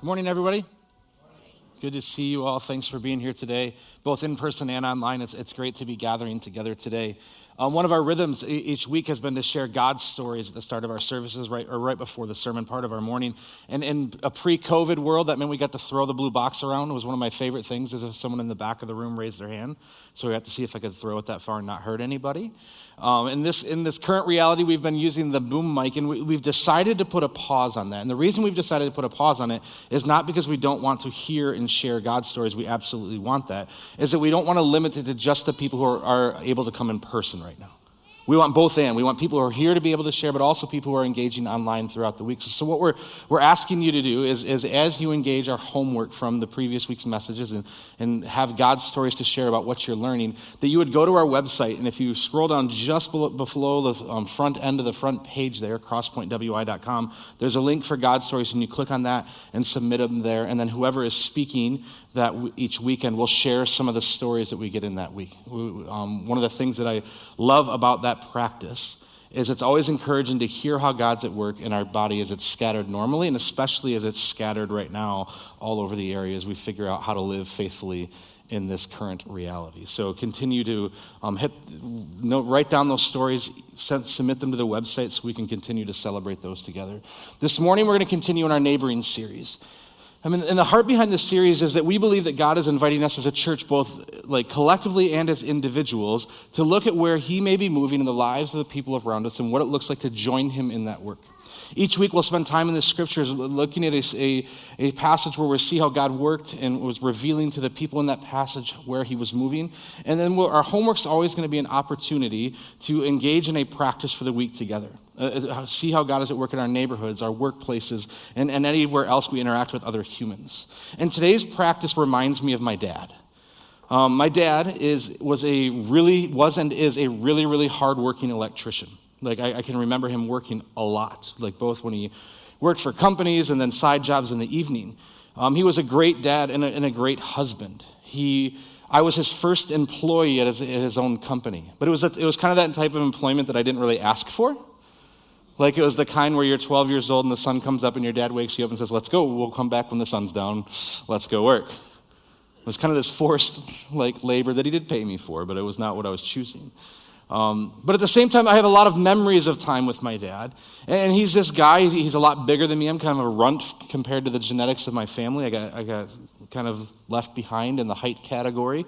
Morning, everybody. Good to see you all. Thanks for being here today, both in person and online. It's great to be gathering together today. One of our rhythms each week has been to share God's stories at the start of our services, right before the sermon part of our morning. And in a pre-COVID world, that meant we got to throw the blue box around. It was one of my favorite things, is if someone in the back of the room raised their hand. So we got to see if I could throw it that far and not hurt anybody. In this current reality, we've been using the boom mic, and we've decided to put a pause on that. And the reason we've decided to put a pause on it is not because we don't want to hear and share God's stories. We absolutely want that. Is that we don't want to limit it to just the people who are able to come in person right now. We want both and. We want people who are here to be able to share, but also people who are engaging online throughout the week. So what we're asking you to do is as you engage our homework from the previous week's messages and have God's stories to share about what you're learning, that you would go to our website, and if you scroll down just below the front end of the front page there, crosspointwi.com, there's a link for God's stories, and you click on that and submit them there, and then whoever is speaking that each weekend will share some of the stories that we get in that week. One of the things that I love about that practice is it's always encouraging to hear how God's at work in our body as it's scattered normally, and especially as it's scattered right now all over the area as we figure out how to live faithfully in this current reality. So continue to write down those stories, submit them to the website so we can continue to celebrate those together. This morning we're going to continue in our neighboring series. And the heart behind this series is that we believe that God is inviting us as a church, both like collectively and as individuals, to look at where he may be moving in the lives of the people around us and what it looks like to join him in that work. Each week we'll spend time in the scriptures looking at a passage where we see how God worked and was revealing to the people in that passage where he was moving. And then our homework's always going to be an opportunity to engage in a practice for the week together. See how God is at work in our neighborhoods, our workplaces, and anywhere else we interact with other humans. And today's practice reminds me of my dad. My dad was a really hardworking electrician. Like I can remember him working a lot, like both when he worked for companies and then side jobs in the evening. He was a great dad and a great husband. I was his first employee at his own company, but it was kind of that type of employment that I didn't really ask for. Like it was the kind where you're 12 years old and the sun comes up and your dad wakes you up and says, "Let's go, we'll come back when the sun's down, let's go work." It was kind of this forced labor that he did pay me for, but it was not what I was choosing. But at the same time, I have a lot of memories of time with my dad. And he's this guy, he's a lot bigger than me. I'm kind of a runt compared to the genetics of my family. I got kind of left behind in the height category.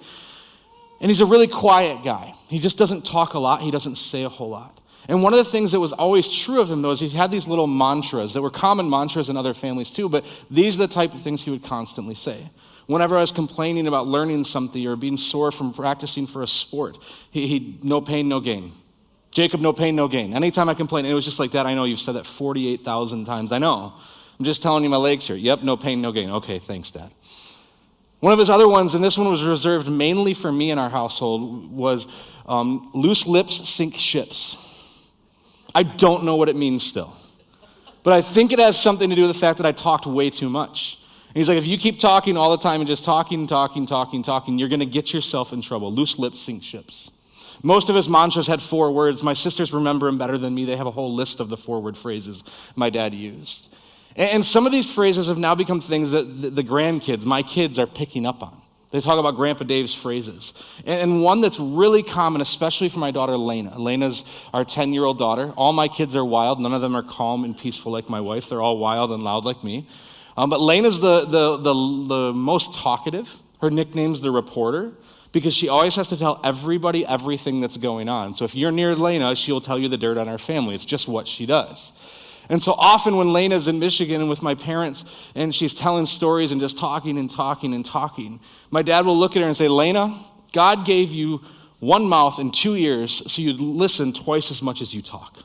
And he's a really quiet guy. He just doesn't talk a lot. He doesn't say a whole lot. And one of the things that was always true of him, though, is he had these little mantras that were common mantras in other families too, but these are the type of things he would constantly say. Whenever I was complaining about learning something or being sore from practicing for a sport, he no pain, no gain. Jacob, no pain, no gain. Anytime I complained, it was just like that. I know you've said that 48,000 times. I know. I'm just telling you my legs hurt. Yep, no pain, no gain. Okay, thanks, Dad. One of his other ones, and this one was reserved mainly for me in our household, was loose lips sink ships. I don't know what it means still. But I think it has something to do with the fact that I talked way too much. And he's like, if you keep talking all the time and just talking, you're going to get yourself in trouble. Loose lips sink ships. Most of his mantras had 4 words. My sisters remember them better than me. They have a whole list of the 4-word phrases my dad used. And some of these phrases have now become things that the grandkids, my kids, are picking up on. They talk about Grandpa Dave's phrases. And one that's really common, especially for my daughter, Lena. Lena's our 10-year-old daughter. All my kids are wild. None of them are calm and peaceful like my wife. They're all wild and loud like me. But Lena's the most talkative. Her nickname's the reporter because she always has to tell everybody everything that's going on. So if you're near Lena, she'll tell you the dirt on our family. It's just what she does. And so often when Lena's in Michigan and with my parents and she's telling stories and just talking, my dad will look at her and say, "Lena, God gave you 1 mouth and 2 ears so you'd listen twice as much as you talk."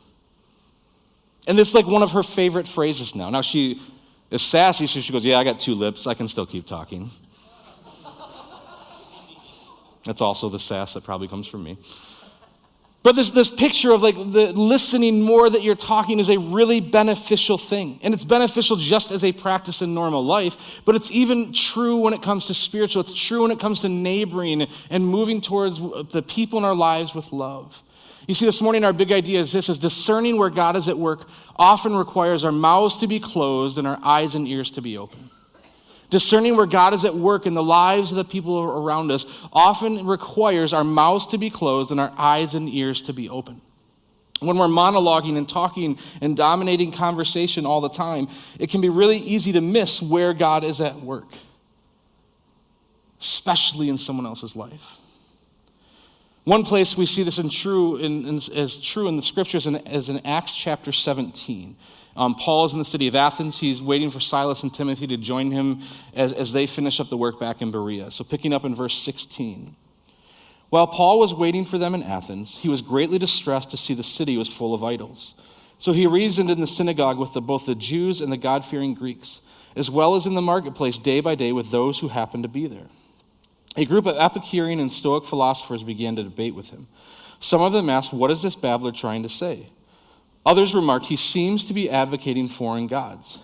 And this is like one of her favorite phrases now. Now she is sassy, so she goes, "Yeah, I got 2 lips. I can still keep talking." That's also the sass that probably comes from me. But this picture of like the listening more that you're talking is a really beneficial thing. And it's beneficial just as a practice in normal life, but it's even true when it comes to spiritual. It's true when it comes to neighboring and moving towards the people in our lives with love. You see, this morning our big idea is this, is discerning where God is at work often requires our mouths to be closed and our eyes and ears to be open. Discerning where God is at work in the lives of the people around us often requires our mouths to be closed and our eyes and ears to be open. When we're monologuing and talking and dominating conversation all the time, it can be really easy to miss where God is at work, especially in someone else's life. One place we see this as true in the scriptures is in Acts chapter 17. Paul is in the city of Athens. He's waiting for Silas and Timothy to join him as they finish up the work back in Berea. So picking up in verse 16. While Paul was waiting for them in Athens, he was greatly distressed to see the city was full of idols. So he reasoned in the synagogue with both the Jews and the God-fearing Greeks, as well as in the marketplace day by day with those who happened to be there. A group of Epicurean and Stoic philosophers began to debate with him. Some of them asked, "What is this babbler trying to say?" Others remarked, "He seems to be advocating foreign gods."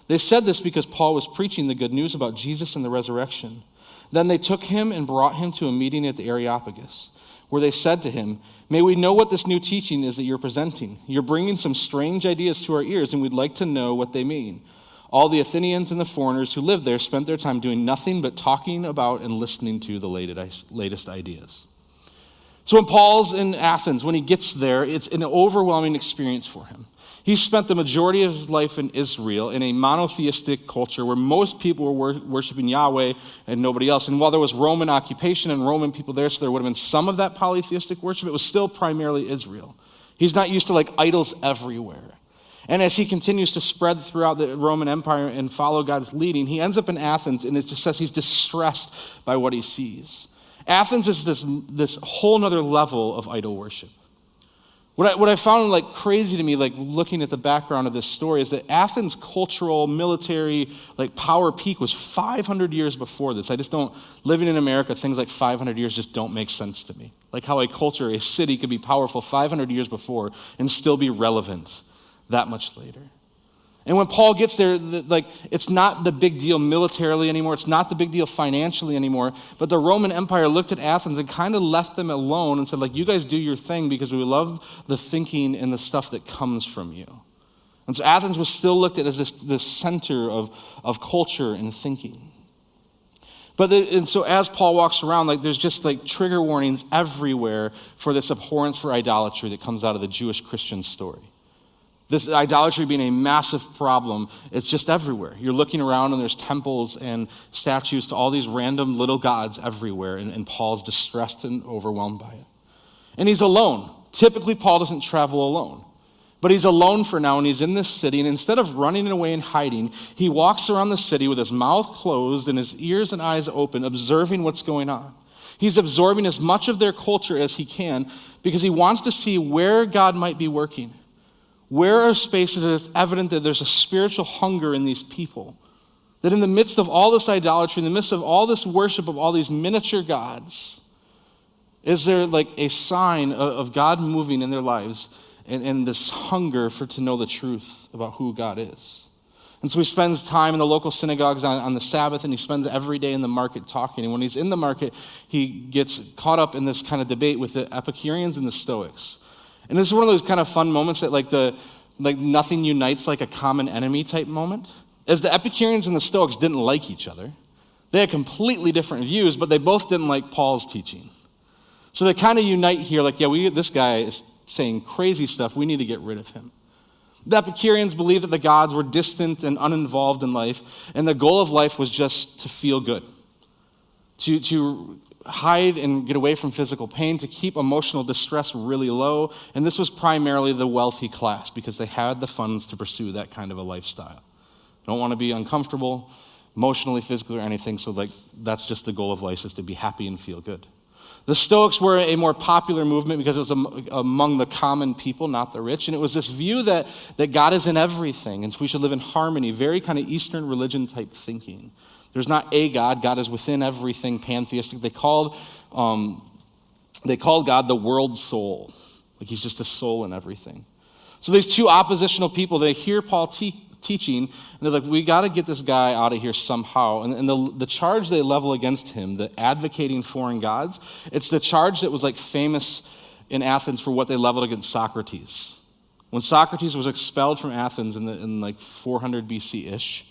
They said this because Paul was preaching the good news about Jesus and the resurrection. Then they took him and brought him to a meeting at the Areopagus, where they said to him, "May we know what this new teaching is that you're presenting? You're bringing some strange ideas to our ears, and we'd like to know what they mean." All the Athenians and the foreigners who lived there spent their time doing nothing but talking about and listening to the latest ideas. So when Paul's in Athens, when he gets there, it's an overwhelming experience for him. He spent the majority of his life in Israel in a monotheistic culture where most people were worshiping Yahweh and nobody else. And while there was Roman occupation and Roman people there, so there would have been some of that polytheistic worship, it was still primarily Israel. He's not used to idols everywhere. And as he continues to spread throughout the Roman Empire and follow God's leading, he ends up in Athens, and it just says he's distressed by what he sees. Athens is this whole nother level of idol worship. What I found crazy to me, looking at the background of this story, is that Athens' cultural, military, power peak was 500 years before this. I just don't, living in America, things like 500 years just don't make sense to me. Like how a culture, a city could be powerful 500 years before and still be relevant that much later. And when Paul gets there, it's not the big deal militarily anymore. It's not the big deal financially anymore. But the Roman Empire looked at Athens and kind of left them alone and said, you guys do your thing because we love the thinking and the stuff that comes from you. And so Athens was still looked at as this center of culture and thinking. And so as Paul walks around, there's just trigger warnings everywhere for this abhorrence for idolatry that comes out of the Jewish Christian story. This idolatry being a massive problem, it's just everywhere. You're looking around and there's temples and statues to all these random little gods everywhere, and Paul's distressed and overwhelmed by it. And he's alone. Typically, Paul doesn't travel alone. But he's alone for now, and he's in this city, and instead of running away and hiding, he walks around the city with his mouth closed and his ears and eyes open, observing what's going on. He's absorbing as much of their culture as he can because he wants to see where God might be working. Where are spaces that it's evident that there's a spiritual hunger in these people? That in the midst of all this idolatry, in the midst of all this worship of all these miniature gods, is there a sign of God moving in their lives and this hunger to know the truth about who God is? And so he spends time in the local synagogues on the Sabbath, and he spends every day in the market talking. And when he's in the market, he gets caught up in this kind of debate with the Epicureans and the Stoics. And this is one of those kind of fun moments that nothing unites like a common enemy type moment. As the Epicureans and the Stoics didn't like each other. They had completely different views, but they both didn't like Paul's teaching. So they kind of unite here, this guy is saying crazy stuff, we need to get rid of him. The Epicureans believed that the gods were distant and uninvolved in life, and the goal of life was just to feel good, to hide and get away from physical pain, to keep emotional distress really low. And this was primarily the wealthy class because they had the funds to pursue that kind of a lifestyle. Don't want to be uncomfortable, emotionally, physically, or anything. So that's just the goal of life, is to be happy and feel good. The Stoics were a more popular movement because it was among the common people, not the rich. And it was this view that God is in everything and so we should live in harmony, very kind of Eastern religion type thinking. There's not a God. God is within everything, pantheistic. They called God the world soul. He's just a soul in everything. So these two oppositional people, they hear Paul teaching, and they're we got to get this guy out of here somehow. And the charge they level against him, the advocating foreign gods, it's the charge that was famous in Athens for what they leveled against Socrates. When Socrates was expelled from Athens in 400 BC-ish,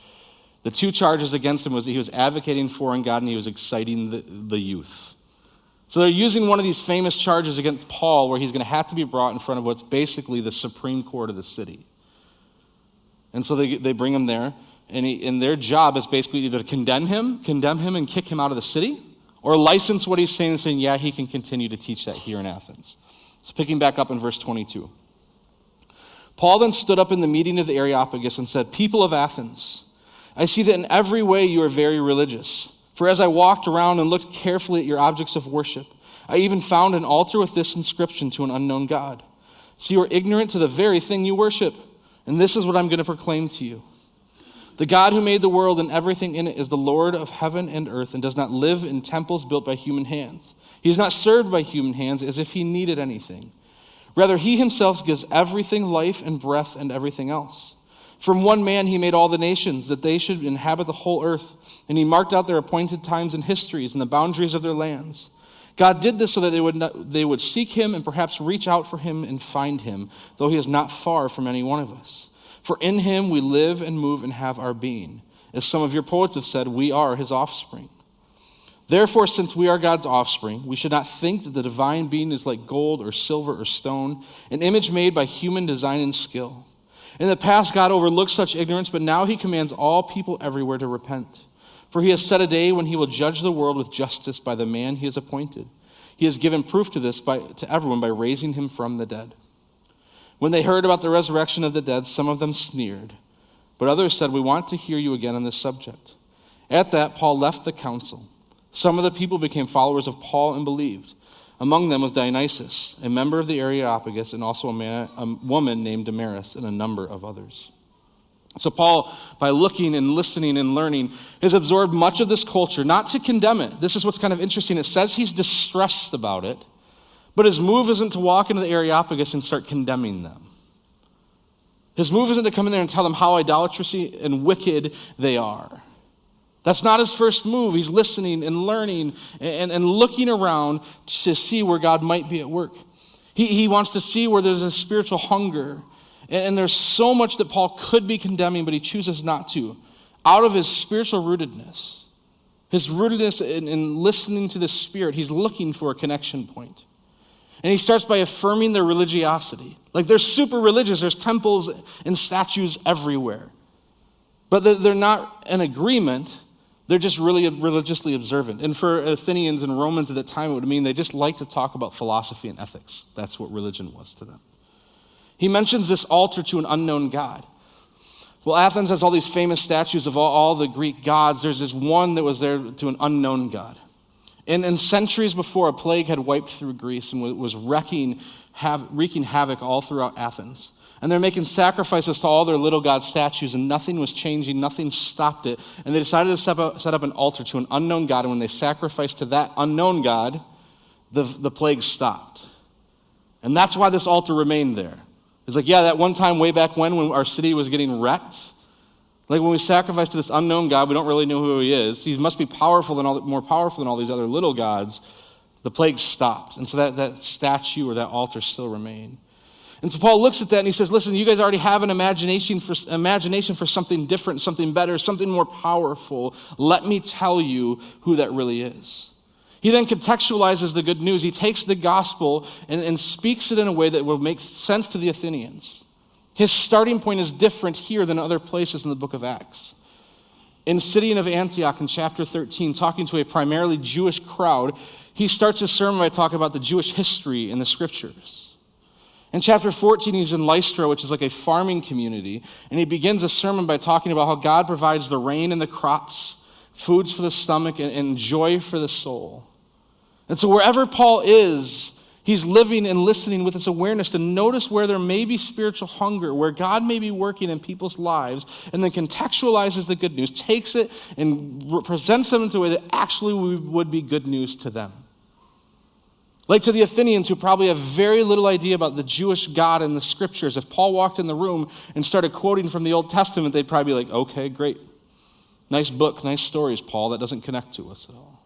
The two charges against him was that he was advocating foreign God and he was exciting the youth. So they're using one of these famous charges against Paul where he's going to have to be brought in front of what's basically the Supreme Court of the city. And so they bring him there, and their job is basically either to condemn him and kick him out of the city, or license what he's saying and saying, yeah, he can continue to teach that here in Athens. So picking back up in verse 22. Paul then stood up in the meeting of the Areopagus and said, "People of Athens, I see that in every way you are very religious. For as I walked around and looked carefully at your objects of worship, I even found an altar with this inscription to an unknown God. So you are ignorant to the very thing you worship, and this is what I'm going to proclaim to you. The God who made the world and everything in it is the Lord of heaven and earth and does not live in temples built by human hands. He is not served by human hands as if he needed anything. Rather, he himself gives everything life and breath and everything else. From one man he made all the nations, that they should inhabit the whole earth, and he marked out their appointed times and histories and the boundaries of their lands. God did this so that they would seek him and perhaps reach out for him and find him, though he is not far from any one of us. For in him we live and move and have our being. As some of your poets have said, we are his offspring. Therefore, since we are God's offspring, we should not think that the divine being is like gold or silver or stone, an image made by human design and skill. In the past, God overlooked such ignorance, but now he commands all people everywhere to repent. For he has set a day when he will judge the world with justice by the man he has appointed. He has given proof to this to everyone by raising him from the dead." When they heard about the resurrection of the dead, some of them sneered, but others said, "We want to hear you again on this subject." At that, Paul left the council. Some of the people became followers of Paul and believed. Among them was Dionysius, a member of the Areopagus, and also a woman named Damaris, and a number of others. So Paul, by looking and listening and learning, has absorbed much of this culture, not to condemn it. This is what's kind of interesting. It says he's distressed about it, but his move isn't to walk into the Areopagus and start condemning them. His move isn't to come in there and tell them how idolatrous and wicked they are. That's not his first move. He's listening and learning and looking around to see where God might be at work. He wants to see where there's a spiritual hunger. And there's so much that Paul could be condemning, but he chooses not to. Out of his spiritual rootedness, his rootedness in listening to the Spirit, he's looking for a connection point. And he starts by affirming their religiosity. Like they're super religious. There's temples and statues everywhere. But they're not in agreement. They're just really religiously observant. And for Athenians and Romans at the time, it would mean they just like to talk about philosophy and ethics. That's what religion was to them. He mentions this altar to an unknown God. Well, Athens has all these famous statues of all the Greek gods. There's this one that was there to an unknown God. And centuries before, a plague had wiped through Greece and was wreaking havoc all throughout Athens. And they're making sacrifices to all their little god statues, and nothing was changing, nothing stopped it. And they decided to set up an altar to an unknown God, and when they sacrificed to that unknown God, the plague stopped. And that's why this altar remained there. It's like, yeah, that one time way back when our city was getting wrecked, like when we sacrificed to this unknown God, we don't really know who he is. He must be more powerful than all these other little gods. The plague stopped. And so that statue or that altar still remained. And so Paul looks at that and he says, listen, you guys already have an imagination for something different, something better, something more powerful. Let me tell you who that really is. He then contextualizes the good news. He takes the gospel and speaks it in a way that will make sense to the Athenians. His starting point is different here than other places in the book of Acts. In the city of Antioch in chapter 13, talking to a primarily Jewish crowd, he starts his sermon by talking about the Jewish history in the scriptures. In chapter 14, he's in Lystra, which is like a farming community, and he begins a sermon by talking about how God provides the rain and the crops, foods for the stomach, and joy for the soul. And so wherever Paul is, he's living and listening with this awareness to notice where there may be spiritual hunger, where God may be working in people's lives, and then contextualizes the good news, takes it and presents them in a way that actually would be good news to them. Like to the Athenians, who probably have very little idea about the Jewish God and the scriptures, if Paul walked in the room and started quoting from the Old Testament, they'd probably be like, okay, great. Nice book, nice stories, Paul. That doesn't connect to us at all.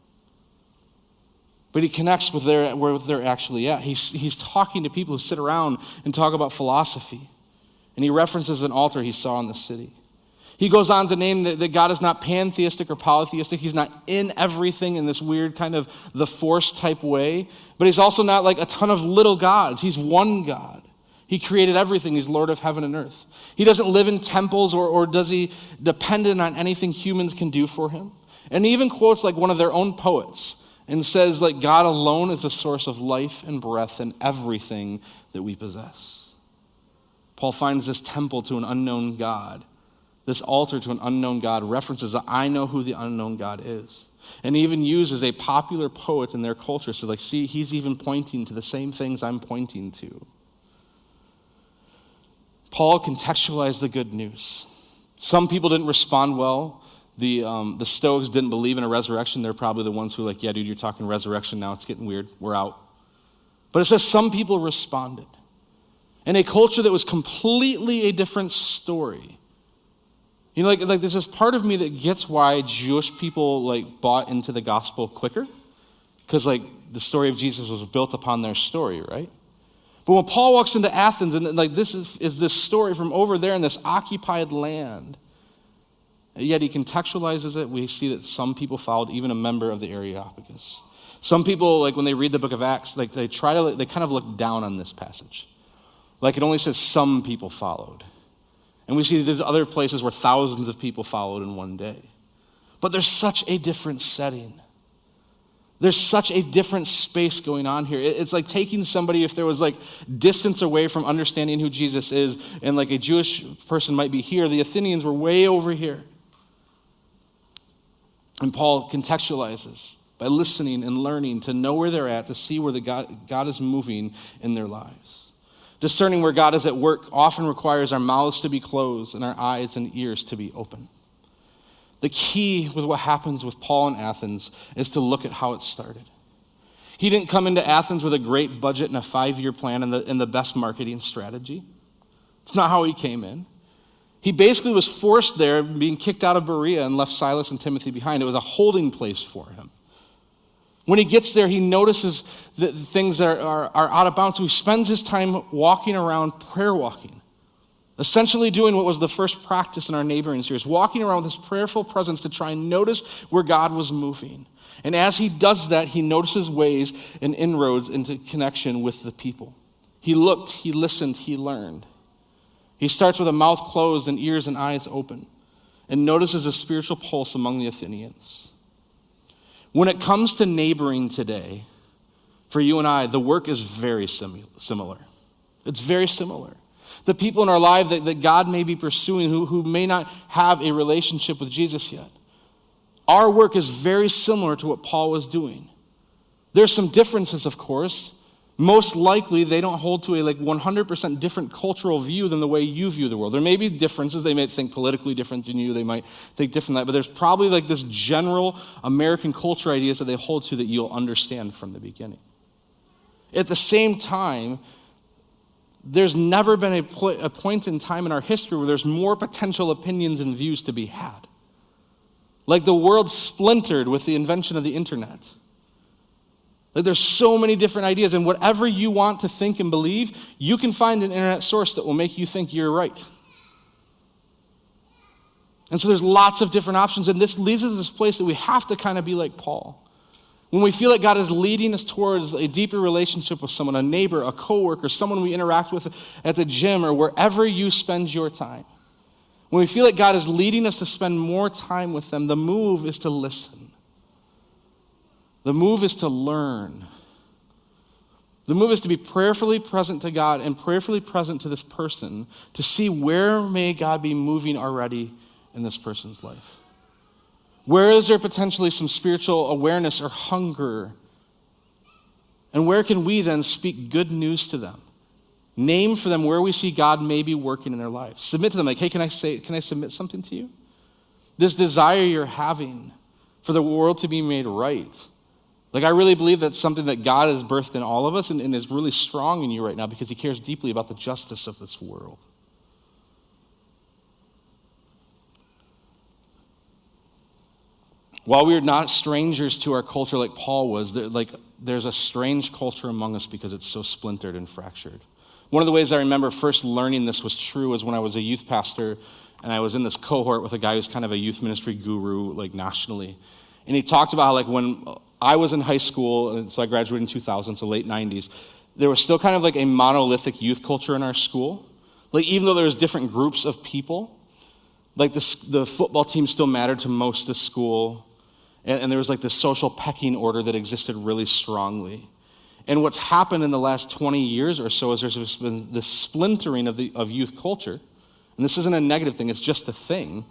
But he connects with where they're actually at. He's talking to people who sit around and talk about philosophy. And he references an altar he saw in the city. He goes on to name that God is not pantheistic or polytheistic. He's not in everything in this weird kind of the force type way, but he's also not like a ton of little gods. He's one God. He created everything. He's Lord of heaven and earth. He doesn't live in temples or does he dependent on anything humans can do for him. And he even quotes like one of their own poets and says like God alone is the source of life and breath and everything that we possess. Paul finds this temple to an unknown God. This altar to an unknown God references that I know who the unknown God is. And he even uses a popular poet in their culture. So like, see, he's even pointing to the same things I'm pointing to. Paul contextualized the good news. Some people didn't respond well. The Stoics didn't believe in a resurrection. They're probably the ones who are like, yeah, dude, you're talking resurrection now. It's getting weird. We're out. But it says some people responded. In a culture that was completely a different story. You know, like there's this part of me that gets why Jewish people like bought into the gospel quicker. Because like the story of Jesus was built upon their story, right? But when Paul walks into Athens, and like this is this story from over there in this occupied land, yet he contextualizes it. We see that some people followed, even a member of the Areopagus. Some people, like when they read the book of Acts, like they kind of look down on this passage. Like it only says some people followed. And we see there's other places where thousands of people followed in one day. But there's such a different setting. There's such a different space going on here. It's like taking somebody, if there was like distance away from understanding who Jesus is, and like a Jewish person might be here, the Athenians were way over here. And Paul contextualizes by listening and learning to know where they're at, to see where God is moving in their lives. Discerning where God is at work often requires our mouths to be closed and our eyes and ears to be open. The key with what happens with Paul in Athens is to look at how it started. He didn't come into Athens with a great budget and a 5-year plan and the best marketing strategy. It's not how he came in. He basically was forced there, being kicked out of Berea, and left Silas and Timothy behind. It was a holding place for him. When he gets there, he notices that things that are out of bounds. So he spends his time walking around, prayer walking. Essentially doing what was the first practice in our neighboring series, walking around with his prayerful presence to try and notice where God was moving. And as he does that, he notices ways and inroads into connection with the people. He looked, he listened, he learned. He starts with a mouth closed and ears and eyes open, and notices a spiritual pulse among the Athenians. When it comes to neighboring today, for you and I, the work is very similar. It's very similar. The people in our life that God may be pursuing who may not have a relationship with Jesus yet. Our work is very similar to what Paul was doing. There's some differences, of course. Most likely, they don't hold to a 100% different cultural view than the way you view the world. There may be differences. They may think politically different than you. They might think different than that. But there's probably this general American culture ideas that they hold to that you'll understand from the beginning. At the same time, there's never been a point in time in our history where there's more potential opinions and views to be had. Like the world splintered with the invention of the internet. Like there's so many different ideas, and whatever you want to think and believe, you can find an internet source that will make you think you're right. And so there's lots of different options, and this leads us to this place that we have to kind of be like Paul. When we feel like God is leading us towards a deeper relationship with someone, a neighbor, a coworker, someone we interact with at the gym or wherever you spend your time. When we feel like God is leading us to spend more time with them, the move is to listen. The move is to learn. The move is to be prayerfully present to God and prayerfully present to this person to see where may God be moving already in this person's life. Where is there potentially some spiritual awareness or hunger? And where can we then speak good news to them? Name for them where we see God may be working in their lives. Submit to them like, hey, can I submit something to you? This desire you're having for the world to be made right. Like I really believe that's something that God has birthed in all of us and is really strong in you right now because he cares deeply about the justice of this world. While we are not strangers to our culture like Paul was, there's a strange culture among us because it's so splintered and fractured. One of the ways I remember first learning this was true was when I was a youth pastor and I was in this cohort with a guy who's kind of a youth ministry guru, like nationally. And he talked about how, like, when I was in high school, and so I graduated in 2000, so late 90s, there was still kind of like a monolithic youth culture in our school. Like, even though there was different groups of people, like the football team still mattered to most of school, and there was like this social pecking order that existed really strongly. And what's happened in the last 20 years or so is there's been this splintering of youth culture. And this isn't a negative thing, it's just a thing.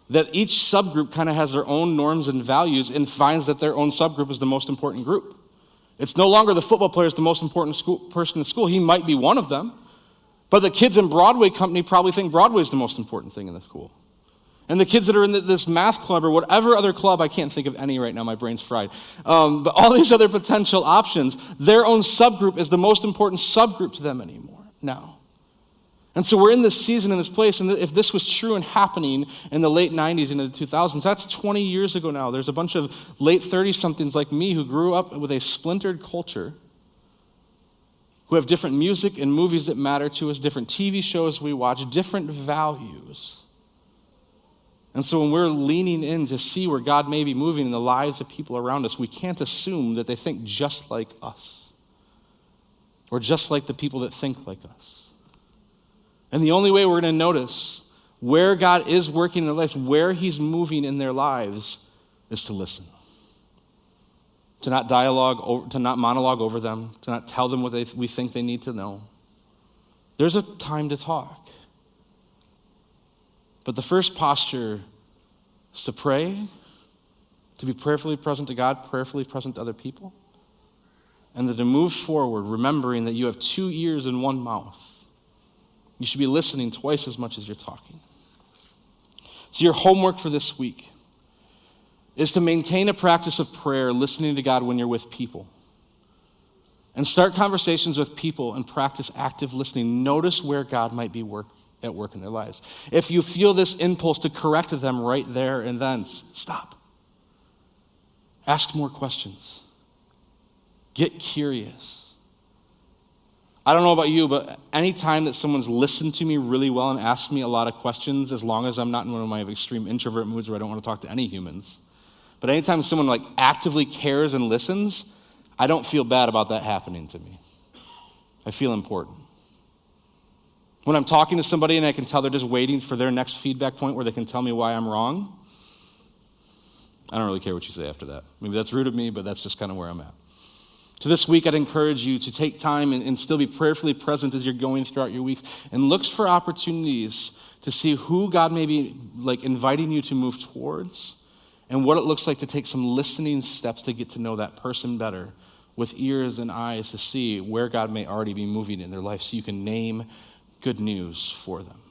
That each subgroup kind of has their own norms and values and finds that their own subgroup is the most important group. It's no longer the football player is the most important person in school. He might be one of them. But the kids in Broadway company probably think Broadway is the most important thing in the school. And the kids that are in this math club or whatever other club, I can't think of any right now, my brain's fried. But all these other potential options, their own subgroup is the most important subgroup to them anymore now. And so we're in this season, in this place, and if this was true and happening in the late 90s into the 2000s, that's 20 years ago now. There's a bunch of late 30-somethings like me who grew up with a splintered culture, who have different music and movies that matter to us, different TV shows we watch, different values. And so when we're leaning in to see where God may be moving in the lives of people around us, we can't assume that they think just like us or just like the people that think like us. And the only way we're going to notice where God is working in their lives, where he's moving in their lives, is to listen. To not to not monologue over them, to not tell them what we think they need to know. There's a time to talk. But the first posture is to pray, to be prayerfully present to God, prayerfully present to other people, and then to move forward, remembering that you have 2 ears and 1 mouth. You should be listening twice as much as you're talking. So your homework for this week is to maintain a practice of prayer, listening to God when you're with people. And start conversations with people and practice active listening. Notice where God might be at work in their lives. If you feel this impulse to correct them right there and then, stop. Ask more questions. Get curious. I don't know about you, but anytime that someone's listened to me really well and asked me a lot of questions, as long as I'm not in one of my extreme introvert moods where I don't want to talk to any humans, but anytime someone like actively cares and listens, I don't feel bad about that happening to me. I feel important. When I'm talking to somebody and I can tell they're just waiting for their next feedback point where they can tell me why I'm wrong, I don't really care what you say after that. Maybe that's rude of me, but that's just kind of where I'm at. So this week, I'd encourage you to take time and still be prayerfully present as you're going throughout your weeks and look for opportunities to see who God may be like inviting you to move towards and what it looks like to take some listening steps to get to know that person better with ears and eyes to see where God may already be moving in their life so you can name good news for them.